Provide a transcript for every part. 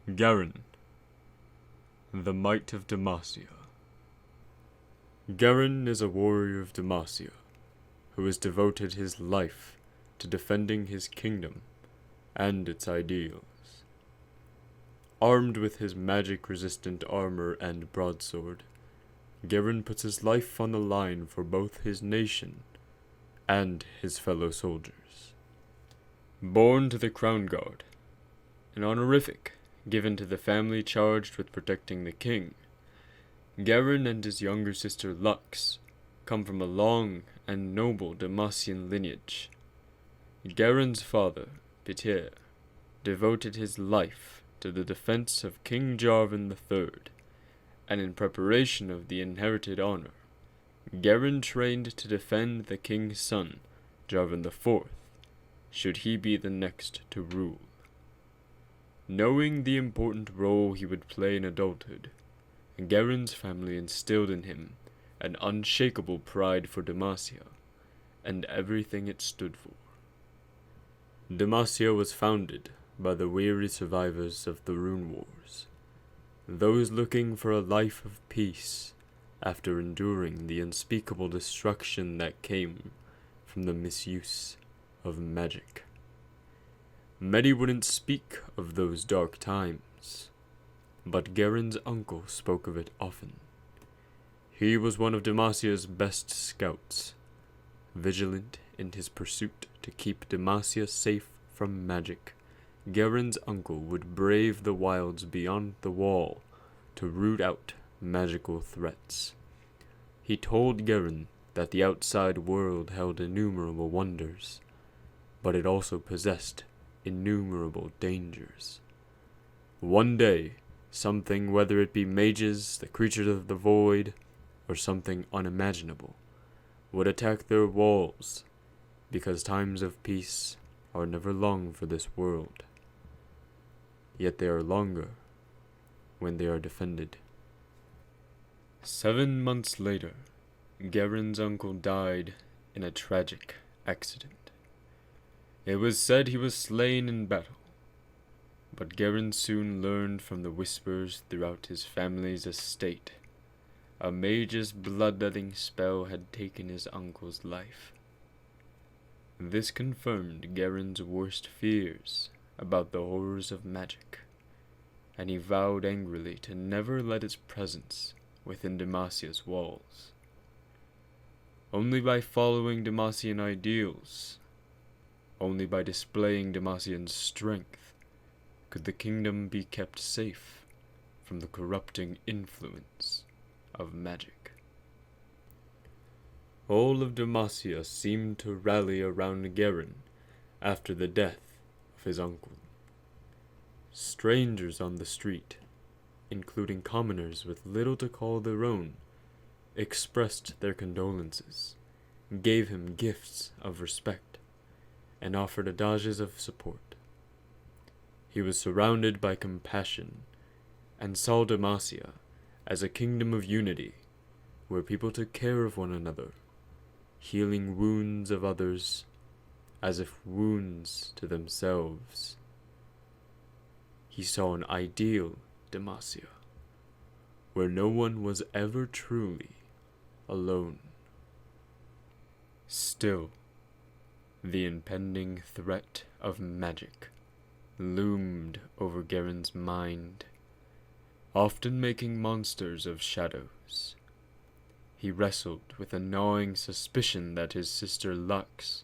Garen, the Might of Demacia. Garen is a warrior of Demacia, who has devoted his life to defending his kingdom and its ideals. Armed with his magic-resistant armor and broadsword, Garen puts his life on the line for both his nation and his fellow soldiers. Born to the Crown Guard, an honorific given to the family charged with protecting the king, Garen and his younger sister Lux come from a long and noble Demacian lineage. Garen's father, Peter, devoted his life to the defense of King Jarvan III, and in preparation of the inherited honor, Garen trained to defend the king's son, Jarvan IV, should he be the next to rule. Knowing the important role he would play in adulthood, Garen's family instilled in him an unshakable pride for Demacia and everything it stood for. Demacia was founded by the weary survivors of the Rune Wars, those looking for a life of peace after enduring the unspeakable destruction that came from the misuse of magic. Many wouldn't speak of those dark times, but Garen's uncle spoke of it often. He was one of Demacia's best scouts, vigilant in his pursuit to keep Demacia safe from magic. Garen's uncle would brave the wilds beyond the wall to root out magical threats. He told Garen that the outside world held innumerable wonders, but it also possessed innumerable dangers. One day, something, whether it be mages, the creatures of the void, or something unimaginable, would attack their walls, because times of peace are never long for this world. Yet they are longer when they are defended. 7 months later, Garen's uncle died in a tragic accident. It was said he was slain in battle, but Garen soon learned from the whispers throughout his family's estate. A mage's bloodletting spell had taken his uncle's life. This confirmed Garen's worst fears about the horrors of magic, and he vowed angrily to never let its presence within Demacia's walls. Only by following Demacian ideals, only by displaying Demacian strength, could the kingdom be kept safe from the corrupting influence of magic. All of Demacia seemed to rally around Garen after the death of his uncle. Strangers on the street, including commoners with little to call their own, expressed their condolences, gave him gifts of respect, and offered adages of support. He was surrounded by compassion, and saw Demacia as a kingdom of unity, where people took care of one another, healing wounds of others as if wounds to themselves. He saw an ideal Demacia, where no one was ever truly alone. Still, the impending threat of magic loomed over Garen's mind, often making monsters of shadows. He wrestled with a gnawing suspicion that his sister Lux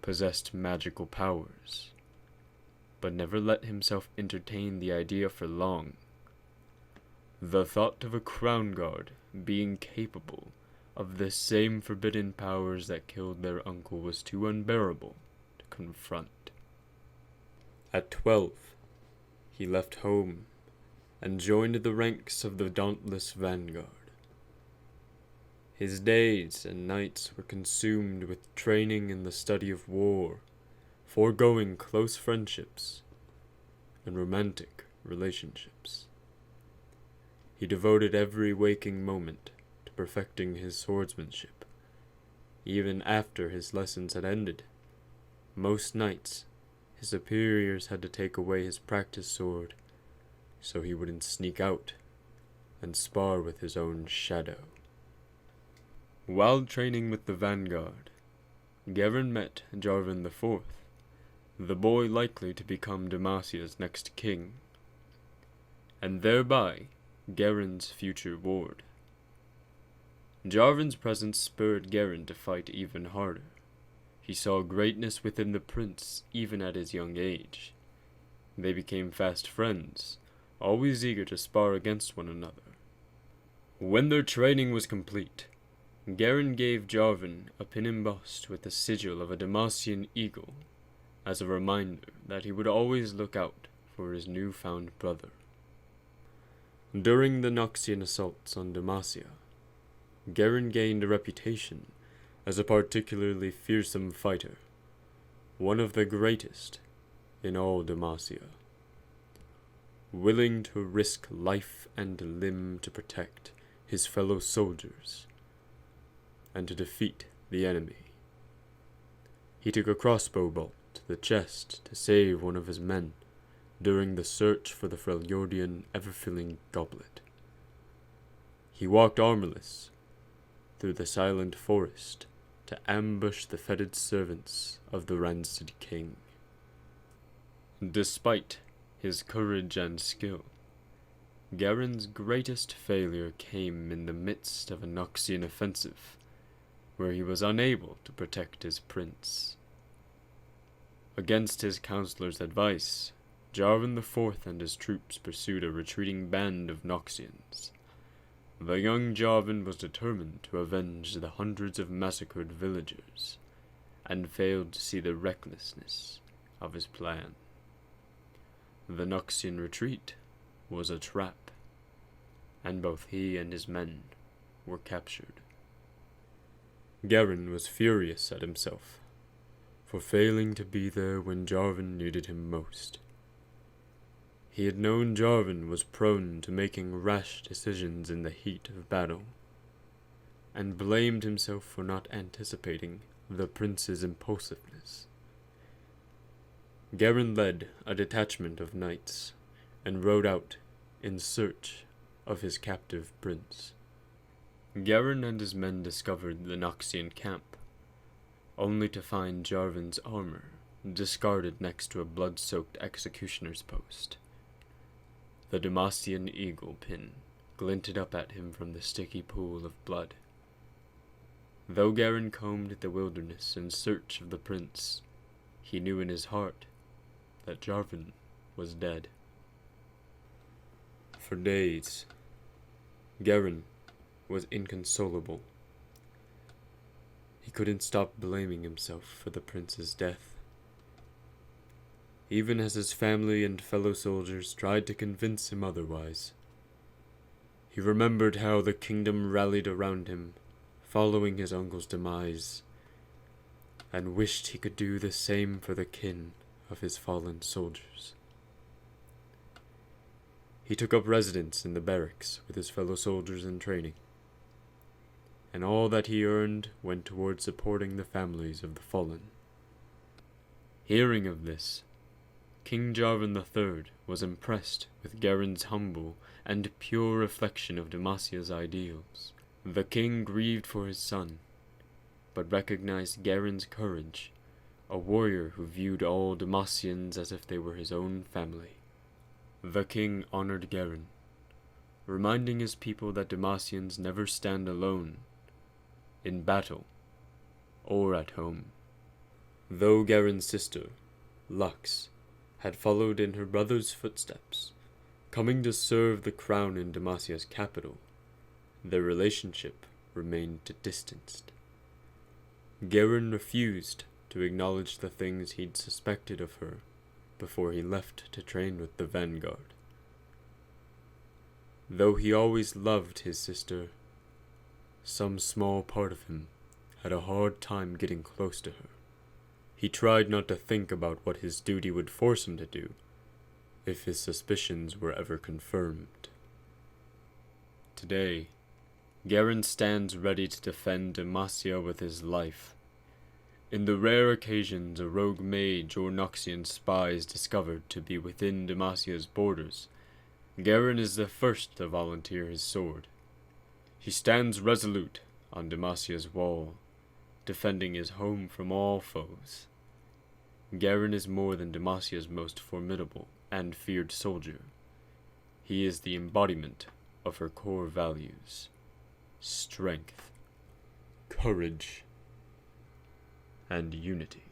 possessed magical powers, but never let himself entertain the idea for long. The thought of a crown guard being capable of the same forbidden powers that killed their uncle was too unbearable to confront. At 12, he left home and joined the ranks of the dauntless vanguard. His days and nights were consumed with training in the study of war, foregoing close friendships and romantic relationships. He devoted every waking moment to perfecting his swordsmanship. Even after his lessons had ended, most nights his superiors had to take away his practice sword so he wouldn't sneak out and spar with his own shadow. While training with the vanguard, Garen met Jarvan IV, the boy likely to become Demacia's next king, and thereby Garen's future ward. Jarvan's presence spurred Garen to fight even harder. He saw greatness within the prince even at his young age. They became fast friends, always eager to spar against one another. When their training was complete, Garen gave Jarvan a pin embossed with the sigil of a Demacian eagle, as a reminder that he would always look out for his newfound brother. During the Noxian assaults on Demacia, Garen gained a reputation as a particularly fearsome fighter, one of the greatest in all Demacia, willing to risk life and limb to protect his fellow soldiers and to defeat the enemy. He took a crossbow bolt to the chest to save one of his men during the search for the Freljordian ever-filling goblet. He walked armorless through the silent forest to ambush the fetid servants of the rancid king. Despite his courage and skill, Garen's greatest failure came in the midst of a Noxian offensive, where he was unable to protect his prince. Against his counselor's advice, Jarvan IV and his troops pursued a retreating band of Noxians. The young Jarvan was determined to avenge the hundreds of massacred villagers, and failed to see the recklessness of his plan. The Noxian retreat was a trap, and both he and his men were captured. Garen was furious at himself for failing to be there when Jarvan needed him most. He had known Jarvan was prone to making rash decisions in the heat of battle, and blamed himself for not anticipating the prince's impulsiveness. Garen led a detachment of knights and rode out in search of his captive prince. Garen and his men discovered the Noxian camp, only to find Jarvan's armor discarded next to a blood-soaked executioner's post. The Demacian eagle pin glinted up at him from the sticky pool of blood. Though Garen combed the wilderness in search of the prince, he knew in his heart that Jarvan was dead. For days, Garen was inconsolable. He couldn't stop blaming himself for the prince's death, even as his family and fellow soldiers tried to convince him otherwise. He remembered how the kingdom rallied around him following his uncle's demise, and wished he could do the same for the kin of his fallen soldiers. He took up residence in the barracks with his fellow soldiers in training, and all that he earned went toward supporting the families of the fallen. Hearing of this, King Jarvan III was impressed with Garen's humble and pure reflection of Demacia's ideals. The king grieved for his son, but recognized Garen's courage, a warrior who viewed all Demacians as if they were his own family. The king honored Garen, reminding his people that Demacians never stand alone, in battle or at home. Though Garen's sister, Lux, had followed in her brother's footsteps, coming to serve the crown in Demacia's capital, their relationship remained distanced. Garen refused to acknowledge the things he'd suspected of her before he left to train with the vanguard. Though he always loved his sister, some small part of him had a hard time getting close to her. He tried not to think about what his duty would force him to do, if his suspicions were ever confirmed. Today, Garen stands ready to defend Demacia with his life. In the rare occasions a rogue mage or Noxian spy is discovered to be within Demacia's borders, Garen is the first to volunteer his sword. He stands resolute on Demasia's wall, defending his home from all foes. Garen is more than Demasia's most formidable and feared soldier. He is the embodiment of her core values: strength, courage, and unity.